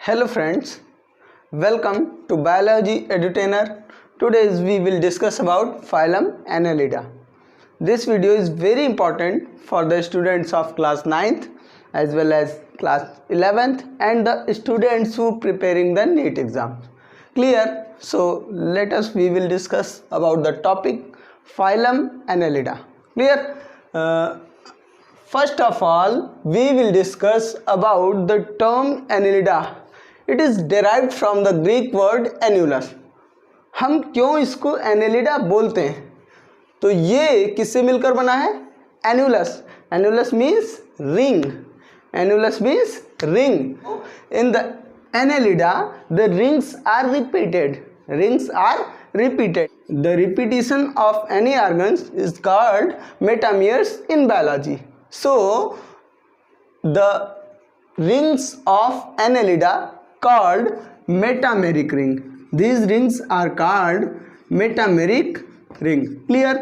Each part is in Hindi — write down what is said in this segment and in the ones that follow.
Hello friends, welcome to Biology Edutainer. Today we will discuss about phylum Annelida. This video is very important for the students of class 9th as well as class 11th and the students who preparing the NEET exam. Clear? So we will discuss about the topic phylum Annelida. Clear? First of all, we will discuss about the term Annelida. It is derived from the Greek word annulus. हम क्यों इसको Annelida बोलते हैं? तो ये किससे मिलकर बना है? Annulus. Annulus means ring. Annulus means ring. In the Annelida, the rings are repeated. Rings are repeated. The repetition of any organs is called metameres in biology. So, the rings of Annelida called metameric ring. These rings are called metameric ring. Clear?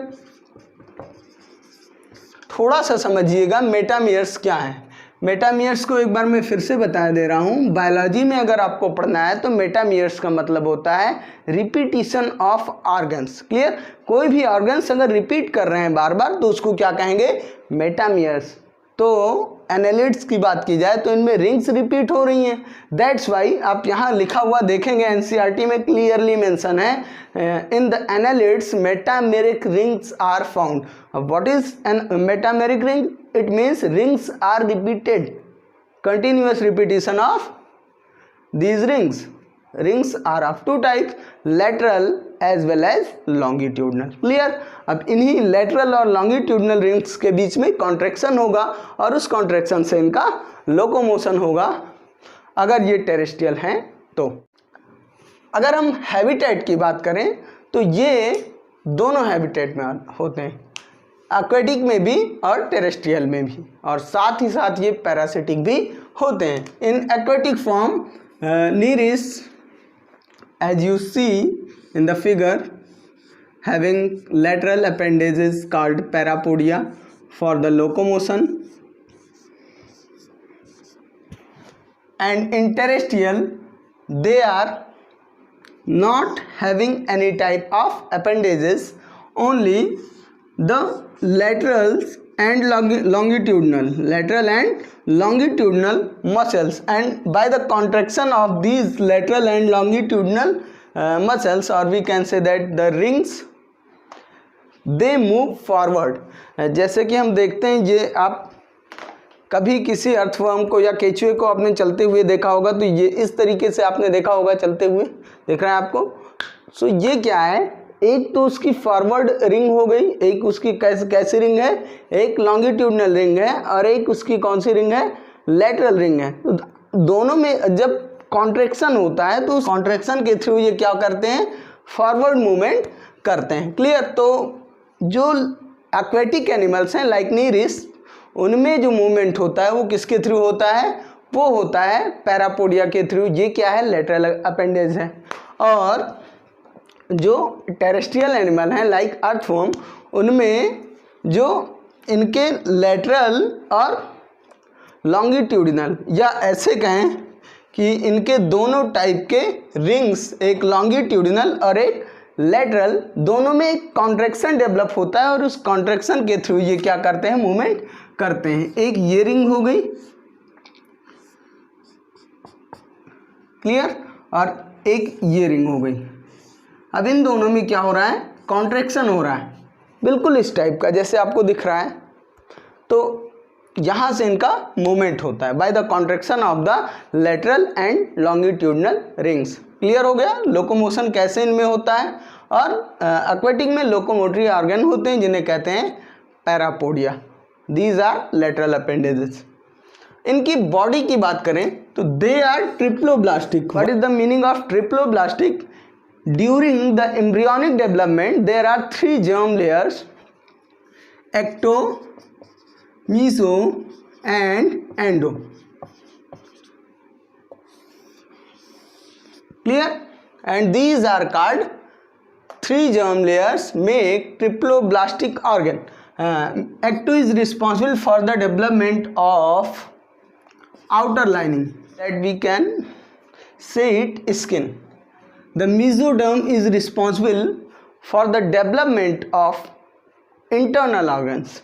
थोड़ा सा समझिएगा मेटामियर्स क्या है. मेटामियर्स को एक बार मैं फिर से बता दे रहा हूँ. बायोलॉजी में अगर आपको पढ़ना है तो मेटामियर्स का मतलब होता है रिपीटिशन ऑफ ऑर्गन्स. क्लियर? कोई भी ऑर्गन्स अगर रिपीट कर रहे हैं बार बार तो उसको क्या कहेंगे? मेटामियर्स. तो एनालिड्स की बात की जाए तो इनमें रिंग्स रिपीट हो रही हैं. दैट्स वाई आप यहाँ लिखा हुआ देखेंगे एनसीईआरटी में क्लियरली मेंशन है in the annelids metameric rings are found. What is a metameric ring? It means rings are repeated, continuous repetition of these rings. Rings are of two types, lateral as well as longitudinal. Clear? अब इन्हीं lateral और longitudinal rings के बीच में contraction होगा और उस contraction से इनका locomotion होगा अगर ये terrestrial हैं तो. अगर हम habitat की बात करें तो ये दोनों habitat में होते हैं, aquatic में भी और terrestrial में भी, और साथ ही साथ ये parasitic भी होते हैं. In aquatic form, Nereis, as you see in the figure, having lateral appendages called parapodia for the locomotion, and in terrestrial they are not having any type of appendages, only the laterals and lateral and longitudinal muscles, and by the contraction of these lateral and longitudinal muscles, or we can say that the rings, they move forward. जैसे कि हम देखते हैं, ये आप कभी किसी अर्थवर्म को या केचुए को आपने चलते हुए देखा होगा तो ये इस तरीके से आपने देखा होगा चलते हुए, देख रहे हैं आपको. सो ये क्या है? एक तो उसकी फॉरवर्ड रिंग हो गई, एक उसकी कैसी रिंग है? एक लॉन्गिट्यूडनल रिंग है और एक उसकी कौन सी रिंग है? लेटरल रिंग है. तो दोनों में जब कॉन्ट्रैक्शन होता है तो उस कॉन्ट्रैक्शन के थ्रू ये क्या करते हैं? फॉरवर्ड मूवमेंट करते हैं. क्लियर? तो जो एक्वेटिक एनिमल्स हैं लाइक नीरिस, उनमें जो मूवमेंट होता है वो किसके थ्रू होता है? वो होता है पैरापोडिया के थ्रू. ये क्या है? लेटरल अपेंडेज है. और जो टेरेस्ट्रियल एनिमल हैं लाइक अर्थवर्म, उनमें जो इनके लेटरल और लॉन्गिट्यूडिनल, या ऐसे कहें कि इनके दोनों टाइप के रिंग्स, एक लॉन्गिट्यूडिनल और एक लेटरल, दोनों में एक कॉन्ट्रैक्शन डेवलप होता है और उस कॉन्ट्रैक्शन के थ्रू ये क्या करते हैं? मूवमेंट करते हैं. एक ये रिंग हो गई, क्लियर, और एक ये रिंग हो गई. अब इन दोनों में क्या हो रहा है? कॉन्ट्रैक्शन हो रहा है, बिल्कुल इस टाइप का जैसे आपको दिख रहा है. तो यहाँ से इनका मूवमेंट होता है by the contraction of the lateral and longitudinal rings. Clear हो गया? लोकोमोशन कैसे इनमें होता है. और एक्वेटिक में लोकोमोटरी ऑर्गन होते हैं जिन्हें कहते हैं parapodia. These are lateral appendages. इनकी बॉडी की बात करें तो they are triploblastic. What is the meaning of triploblastic? During the embryonic development, there are three germ layers: ecto, meso, and endo. Clear? And these are called three germ layers make triploblastic organ. Ecto is responsible for the development of outer lining that we can Say it skin. The mesoderm is responsible for the development of internal organs,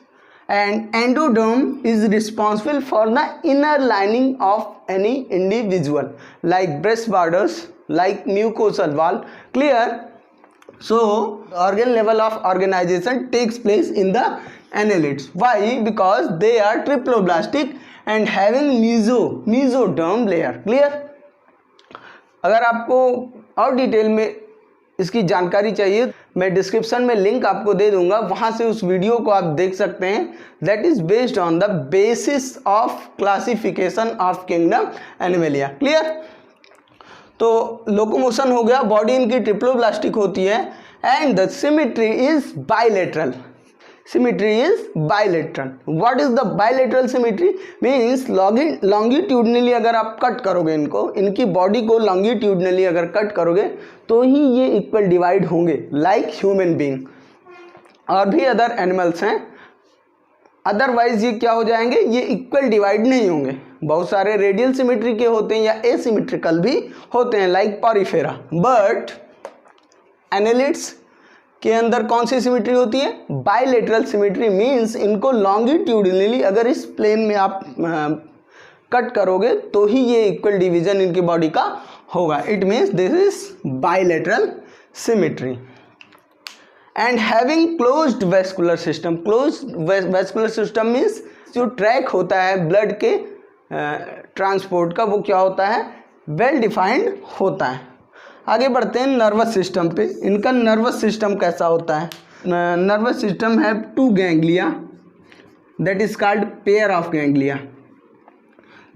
and endoderm is responsible for the inner lining of any individual, like breast borders, like mucosal wall. Clear? So organ level of organization takes place in the annelids. Why? Because they are triploblastic and having mesoderm layer. Clear? अगर आपको और डिटेल में इसकी जानकारी चाहिए, मैं डिस्क्रिप्शन में लिंक आपको दे दूंगा, वहां से उस वीडियो को आप देख सकते हैं. That is based on the basis of classification of kingdom Animalia. Clear? तो लोकोमोशन हो गया, बॉडी इनकी ट्रिप्लोब्लास्टिक होती है, and the symmetry is bilateral. Symmetry is bilateral. What is the bilateral symmetry? Means longitudinally अगर आप कट करोगे इनको, इनकी बॉडी को longitudinally अगर कट करोगे तो ही ये इक्वल डिवाइड होंगे, लाइक ह्यूमन बीइंग. और भी अदर एनिमल्स हैं, अदरवाइज ये क्या हो जाएंगे, ये इक्वल डिवाइड नहीं होंगे. बहुत सारे रेडियल सिमेट्री के होते हैं या एसिमेट्रिकल भी होते हैं, लाइक पॉरीफेरा. बट एनालिड्स के अंदर कौन सी सिमेट्री होती है? Bilateral symmetry. मीन्स इनको लॉन्गिट्यूडिनली अगर इस प्लेन में आप कट करोगे तो ही ये इक्वल डिवीजन इनकी बॉडी का होगा. It means this is bilateral symmetry. And having closed vascular system. Closed vascular system means जो ट्रैक होता है ब्लड के ट्रांसपोर्ट का, वो क्या होता है? वेल डिफाइंड होता है. आगे बढ़ते हैं नर्वस सिस्टम पे. इनका नर्वस सिस्टम कैसा होता है? नर्वस सिस्टम है 2 ganglia, that is called pair of ganglia.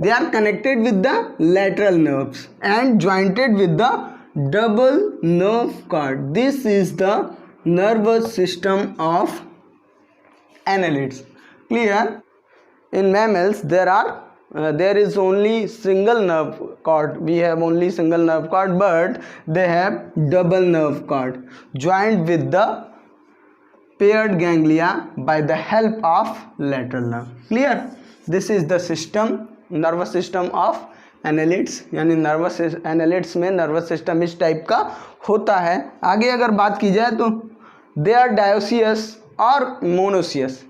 They are connected with the lateral nerves and jointed with the double nerve cord. This is the nervous system of annelids. Clear? In mammals there is only single nerve cord. We have only single nerve cord, but they have double nerve cord joined with the paired ganglia by the help of lateral nerve. Clear? This is the system, nervous system of annelids. यानी नर्वस annelids में नर्वस सिस्टम इस टाइप का होता है. आगे अगर बात की जाए तो दे आर डायोसियस और मोनोसियस.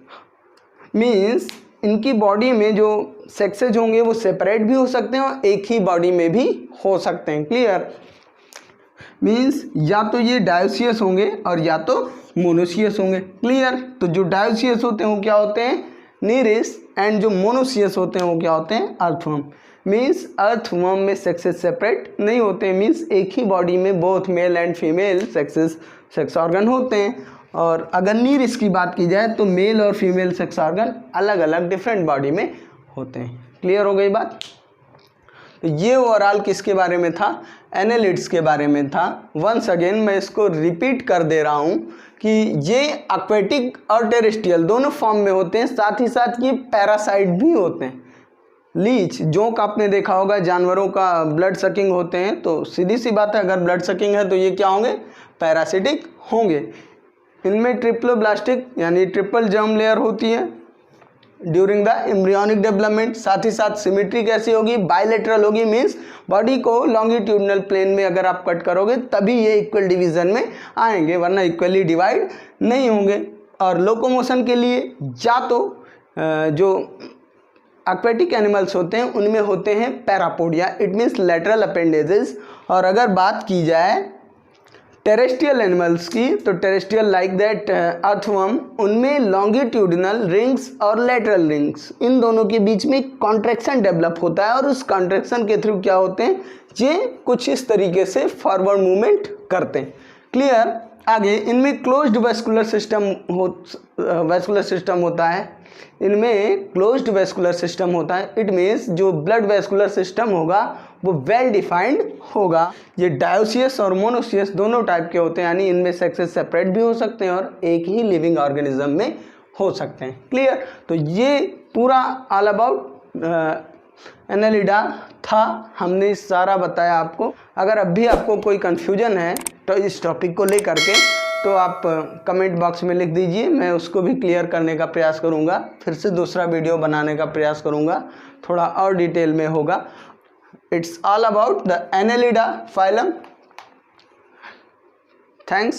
मीन्स इनकी बॉडी में जो सेक्सेज होंगे वो सेपरेट भी हो सकते हैं और एक ही बॉडी में भी हो सकते हैं. क्लियर? मीन्स या तो ये डायोसियस होंगे और या तो मोनोसियस होंगे. क्लियर? तो जो डायोसियस होते हैं वो क्या होते हैं? नीरिस. एंड जो मोनोसियस होते हैं वो क्या होते हैं? अर्थवर्म. मीन्स अर्थवर्म में सेक्सेस सेपरेट नहीं होते. मीन्स एक ही बॉडी में both male and female sex organ होते हैं. और अगर नीरिस की बात की जाए तो मेल और फीमेल सेक्स ऑर्गन अलग अलग डिफरेंट बॉडी में होते हैं. क्लियर हो गई बात? तो ये ओवरऑल किसके बारे में था? एनालिड्स के बारे में था. वंस अगेन मैं इसको रिपीट कर दे रहा हूँ कि ये एक्वेटिक और टेरेस्ट्रियल दोनों फॉर्म में होते हैं. साथ ही साथ ये पैरासाइट भी होते हैं. लीच, जोंक आपने देखा होगा, जानवरों का ब्लड सकिंग होते हैं. तो सीधी सी बात है, अगर ब्लड सकिंग है तो ये क्या होंगे? पैरासिटिक होंगे. इनमें ट्रिप्लोब्लास्टिक यानी ट्रिपल जर्म लेयर होती है ड्यूरिंग द एम्ब्रियोनिक डेवलपमेंट. साथ ही साथ सिमेट्री कैसी होगी? बाइलेटरल होगी. मीन्स बॉडी को लॉन्गिट्यूडनल प्लेन में अगर आप कट करोगे तभी ये इक्वल डिवीजन में आएंगे, वरना इक्वली डिवाइड नहीं होंगे. और लोकोमोशन के लिए या तो जो एक्वेटिक एनिमल्स होते हैं उनमें होते हैं parapodia, it means lateral appendages. और अगर बात की जाए टेरेस्ट्रियल एनिमल्स की तो टेरेस्ट्रियल लाइक दैट अर्थवर्म, उनमें लॉन्गिट्यूडिनल रिंग्स और लेटरल रिंग्स, इन दोनों के बीच में कॉन्ट्रैक्शन डेवलप होता है और उस कॉन्ट्रैक्शन के थ्रू क्या होते हैं? ये कुछ इस तरीके से फॉरवर्ड मूवमेंट करते हैं. क्लियर? आगे इनमें क्लोज्ड वेस्कुलर सिस्टम होता है. इनमें क्लोज्ड वेस्कुलर सिस्टम होता है. इट मीन्स जो ब्लड वेस्कुलर सिस्टम होगा वो वेल डिफाइंड होगा. ये डायोसियस और मोनोसियस दोनों टाइप के होते हैं, यानी इनमें सेक्सेस सेपरेट भी हो सकते हैं और एक ही लिविंग ऑर्गेनिज्म में हो सकते हैं. क्लियर? तो ये पूरा ऑल अबाउट एनालिडा था. हमने सारा बताया आपको. अगर अब भी आपको कोई कन्फ्यूजन है तो इस टॉपिक को लेकर के तो आप कमेंट बॉक्स में लिख दीजिए, मैं उसको भी क्लियर करने का प्रयास करूँगा. फिर से दूसरा वीडियो बनाने का प्रयास करूँगा, थोड़ा और डिटेल में होगा. It's all about the Annelida phylum. Thanks.